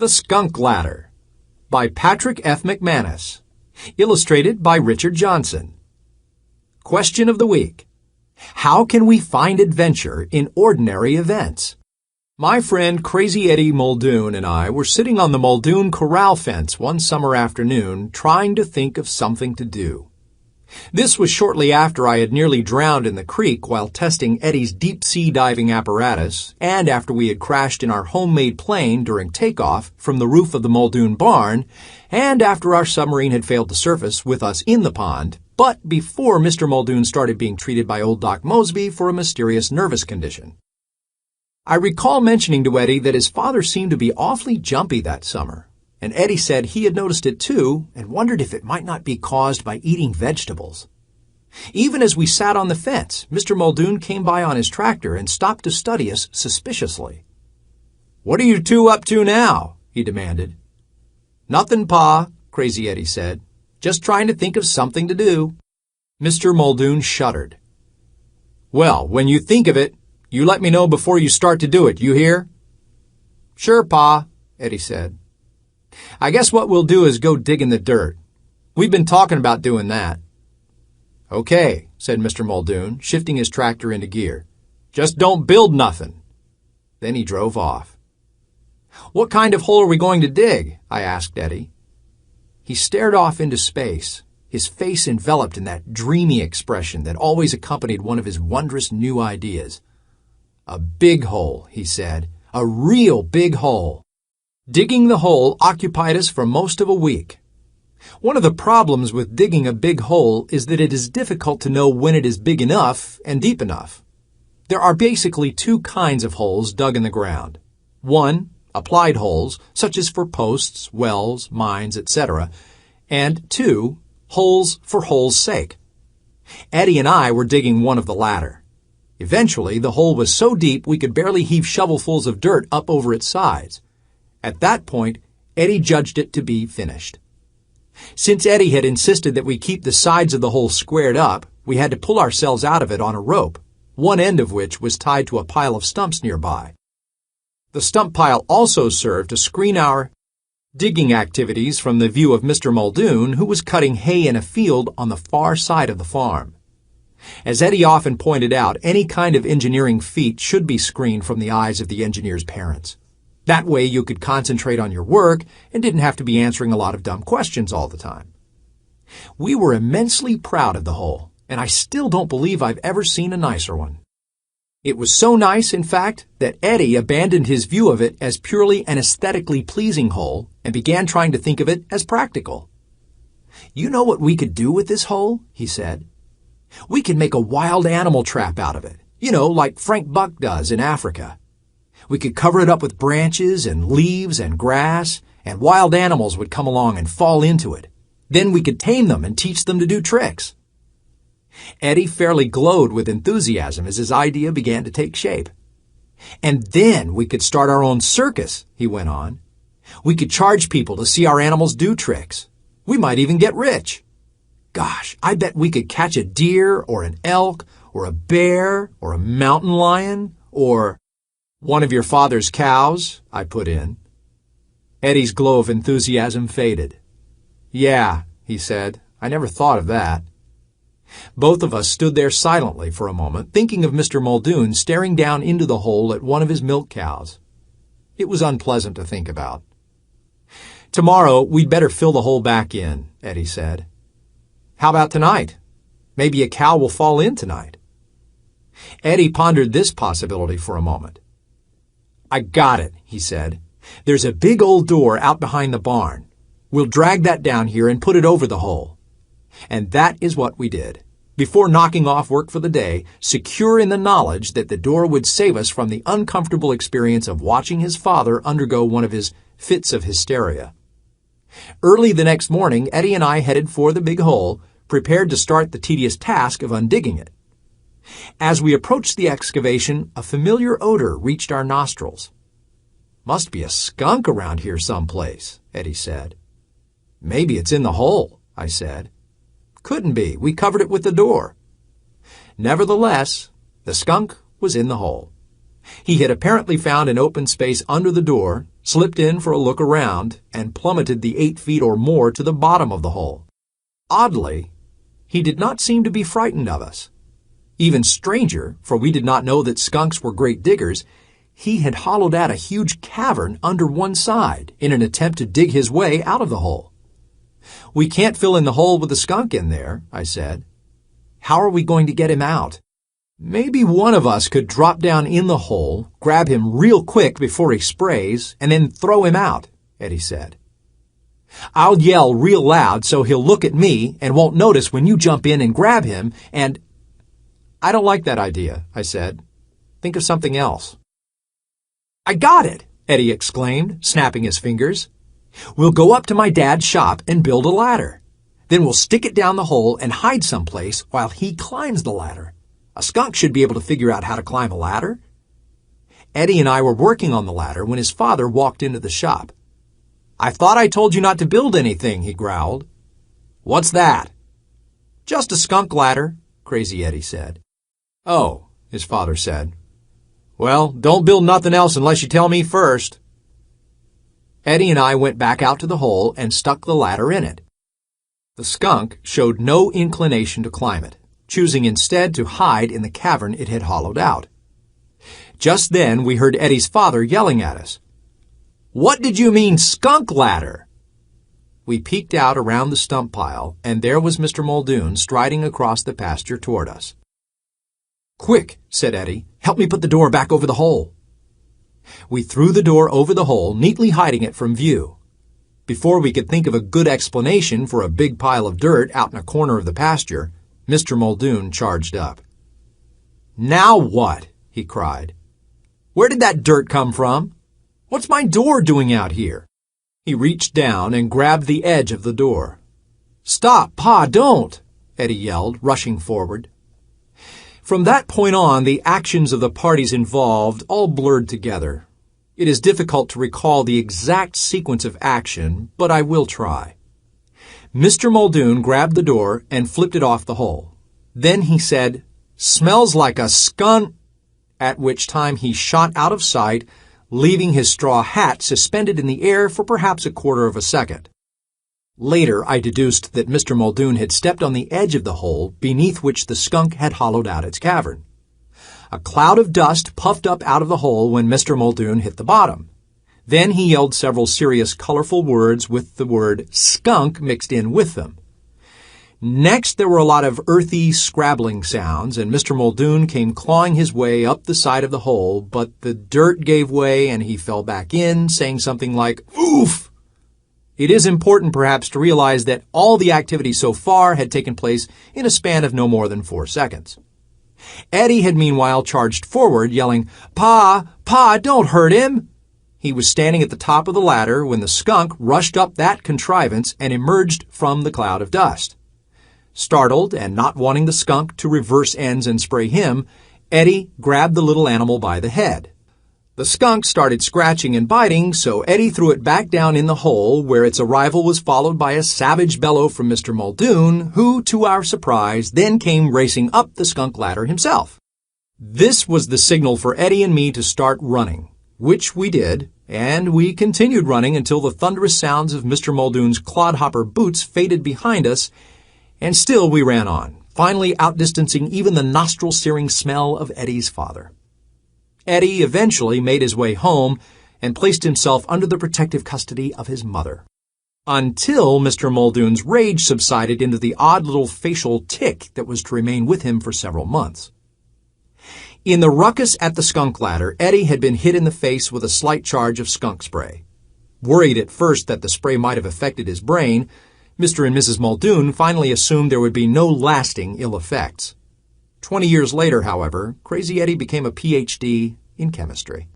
The Skunk Ladder by Patrick F. McManus. Illustrated by Richard Johnson. Question of the week. How can we find adventure in ordinary events? My friend Crazy Eddie Muldoon and I were sitting on the Muldoon corral fence one summer afternoon trying to think of something to do. This was shortly after I had nearly drowned in the creek while testing Eddie's deep-sea diving apparatus, and after we had crashed in our homemade plane during takeoff from the roof of the Muldoon barn, and after our submarine had failed to surface with us in the pond, but before Mr. Muldoon started being treated by old Doc Mosby for a mysterious nervous condition. I recall mentioning to Eddie that his father seemed to be awfully jumpy that summer. And Eddie said he had noticed it too and wondered if it might not be caused by eating vegetables. Even as we sat on the fence, Mr. Muldoon came by on his tractor and stopped to study us suspiciously. "What are you two up to now?" he demanded. "Nothing, Pa," Crazy Eddie said. "Just trying to think of something to do." Mr. Muldoon shuddered. "Well, when you think of it, you let me know before you start to do it, you hear?" "Sure, Pa," Eddie said. "I guess what we'll do is go dig in the dirt. We've been talking about doing that." "Okay," said Mr. Muldoon, shifting his tractor into gear. "Just don't build nothing." Then he drove off. "What kind of hole are we going to dig?" I asked Eddie. He stared off into space, his face enveloped in that dreamy expression that always accompanied one of his wondrous new ideas. "A big hole," he said. "A real big hole." Digging the hole occupied us for most of a week. One of the problems with digging a big hole is that it is difficult to know when it is big enough and deep enough. There are basically two kinds of holes dug in the ground. One, applied holes, such as for posts, wells, mines, etc., and two, holes for hole's sake. Eddie and I were digging one of the latter. Eventually, the hole was so deep we could barely heave shovelfuls of dirt up over its sides. At that point, Eddie judged it to be finished. Since Eddie had insisted that we keep the sides of the hole squared up, we had to pull ourselves out of it on a rope, one end of which was tied to a pile of stumps nearby. The stump pile also served to screen our digging activities from the view of Mr. Muldoon, who was cutting hay in a field on the far side of the farm. As Eddie often pointed out, any kind of engineering feat should be screened from the eyes of the engineer's parents. That way you could concentrate on your work and didn't have to be answering a lot of dumb questions all the time. We were immensely proud of the hole, and I still don't believe I've ever seen a nicer one. It was so nice, in fact, that Eddie abandoned his view of it as purely an aesthetically pleasing hole and began trying to think of it as practical. "You know what we could do with this hole?" he said. "We could make a wild animal trap out of it, like Frank Buck does in Africa. We could cover it up with branches and leaves and grass, and wild animals would come along and fall into it. Then we could tame them and teach them to do tricks." Eddie fairly glowed with enthusiasm as his idea began to take shape. "And then we could start our own circus," he went on. "We could charge people to see our animals do tricks. We might even get rich. Gosh, I bet we could catch a deer or an elk or a bear or a mountain lion or—" "One of your father's cows," I put in. Eddie's glow of enthusiasm faded. "Yeah," he said, "I never thought of that." Both of us stood there silently for a moment, thinking of Mr. Muldoon staring down into the hole at one of his milk cows. It was unpleasant to think about. "Tomorrow, we'd better fill the hole back in," Eddie said. "How about tonight? Maybe a cow will fall in tonight." Eddie pondered this possibility for a moment. "I got it," he said. "There's a big old door out behind the barn. We'll drag that down here and put it over the hole." And that is what we did, before knocking off work for the day, secure in the knowledge that the door would save us from the uncomfortable experience of watching his father undergo one of his fits of hysteria. Early the next morning, Eddie and I headed for the big hole, prepared to start the tedious task of undigging it. As we approached the excavation, a familiar odor reached our nostrils. "Must be a skunk around here someplace," Eddie said. "Maybe it's in the hole," I said. "Couldn't be. We covered it with the door." Nevertheless, the skunk was in the hole. He had apparently found an open space under the door, slipped in for a look around, and plummeted the 8 feet or more to the bottom of the hole. Oddly, he did not seem to be frightened of us. Even stranger, for we did not know that skunks were great diggers, he had hollowed out a huge cavern under one side in an attempt to dig his way out of the hole. "We can't fill in the hole with a skunk in there," I said. "How are we going to get him out?" "Maybe one of us could drop down in the hole, grab him real quick before he sprays, and then throw him out," Eddie said. "I'll yell real loud so he'll look at me and won't notice when you jump in and grab him, and—" "I don't like that idea," I said. "Think of something else." "I got it!" Eddie exclaimed, snapping his fingers. "We'll go up to my dad's shop and build a ladder. Then we'll stick it down the hole and hide someplace while he climbs the ladder. A skunk should be able to figure out how to climb a ladder." Eddie and I were working on the ladder when his father walked into the shop. "I thought I told you not to build anything," he growled. "What's that?" "Just a skunk ladder," Crazy Eddie said. "Oh," his father said. "Well, don't build nothing else unless you tell me first." Eddie and I went back out to the hole and stuck the ladder in it. The skunk showed no inclination to climb it, choosing instead to hide in the cavern it had hollowed out. Just then we heard Eddie's father yelling at us. "What did you mean, skunk ladder?" We peeked out around the stump pile, and there was Mr. Muldoon striding across the pasture toward us. "Quick," said Eddie, "help me put the door back over the hole." We threw the door over the hole, neatly hiding it from view. Before we could think of a good explanation for a big pile of dirt out in a corner of the pasture, Mr. Muldoon charged up. "Now what?" he cried. "Where did that dirt come from? What's my door doing out here?" He reached down and grabbed the edge of the door. "Stop, Pa, don't!" Eddie yelled, rushing forward. From that point on, the actions of the parties involved all blurred together. It is difficult to recall the exact sequence of action, but I will try. Mr. Muldoon grabbed the door and flipped it off the hole. Then he said, "Smells like a skunk," at which time he shot out of sight, leaving his straw hat suspended in the air for perhaps a quarter of a second. Later, I deduced that Mr. Muldoon had stepped on the edge of the hole beneath which the skunk had hollowed out its cavern. A cloud of dust puffed up out of the hole when Mr. Muldoon hit the bottom. Then he yelled several serious, colorful words with the word skunk mixed in with them. Next, there were a lot of earthy, scrabbling sounds, and Mr. Muldoon came clawing his way up the side of the hole, but the dirt gave way and he fell back in, saying something like, "Oof!" It is important, perhaps, to realize that all the activity so far had taken place in a span of no more than 4 seconds. Eddie had meanwhile charged forward, yelling, "Pa, Pa, don't hurt him!" He was standing at the top of the ladder when the skunk rushed up that contrivance and emerged from the cloud of dust. Startled and not wanting the skunk to reverse ends and spray him, Eddie grabbed the little animal by the head. The skunk started scratching and biting, so Eddie threw it back down in the hole, where its arrival was followed by a savage bellow from Mr. Muldoon, who, to our surprise, then came racing up the skunk ladder himself. This was the signal for Eddie and me to start running, which we did, and we continued running until the thunderous sounds of Mr. Muldoon's clodhopper boots faded behind us, and still we ran on, finally outdistancing even the nostril-searing smell of Eddie's father. Eddie eventually made his way home and placed himself under the protective custody of his mother. Until Mr. Muldoon's rage subsided into the odd little facial tic that was to remain with him for several months. In the ruckus at the skunk ladder, Eddie had been hit in the face with a slight charge of skunk spray. Worried at first that the spray might have affected his brain, Mr. and Mrs. Muldoon finally assumed there would be no lasting ill effects. 20 years later, however, Crazy Eddie became a Ph.D. in chemistry.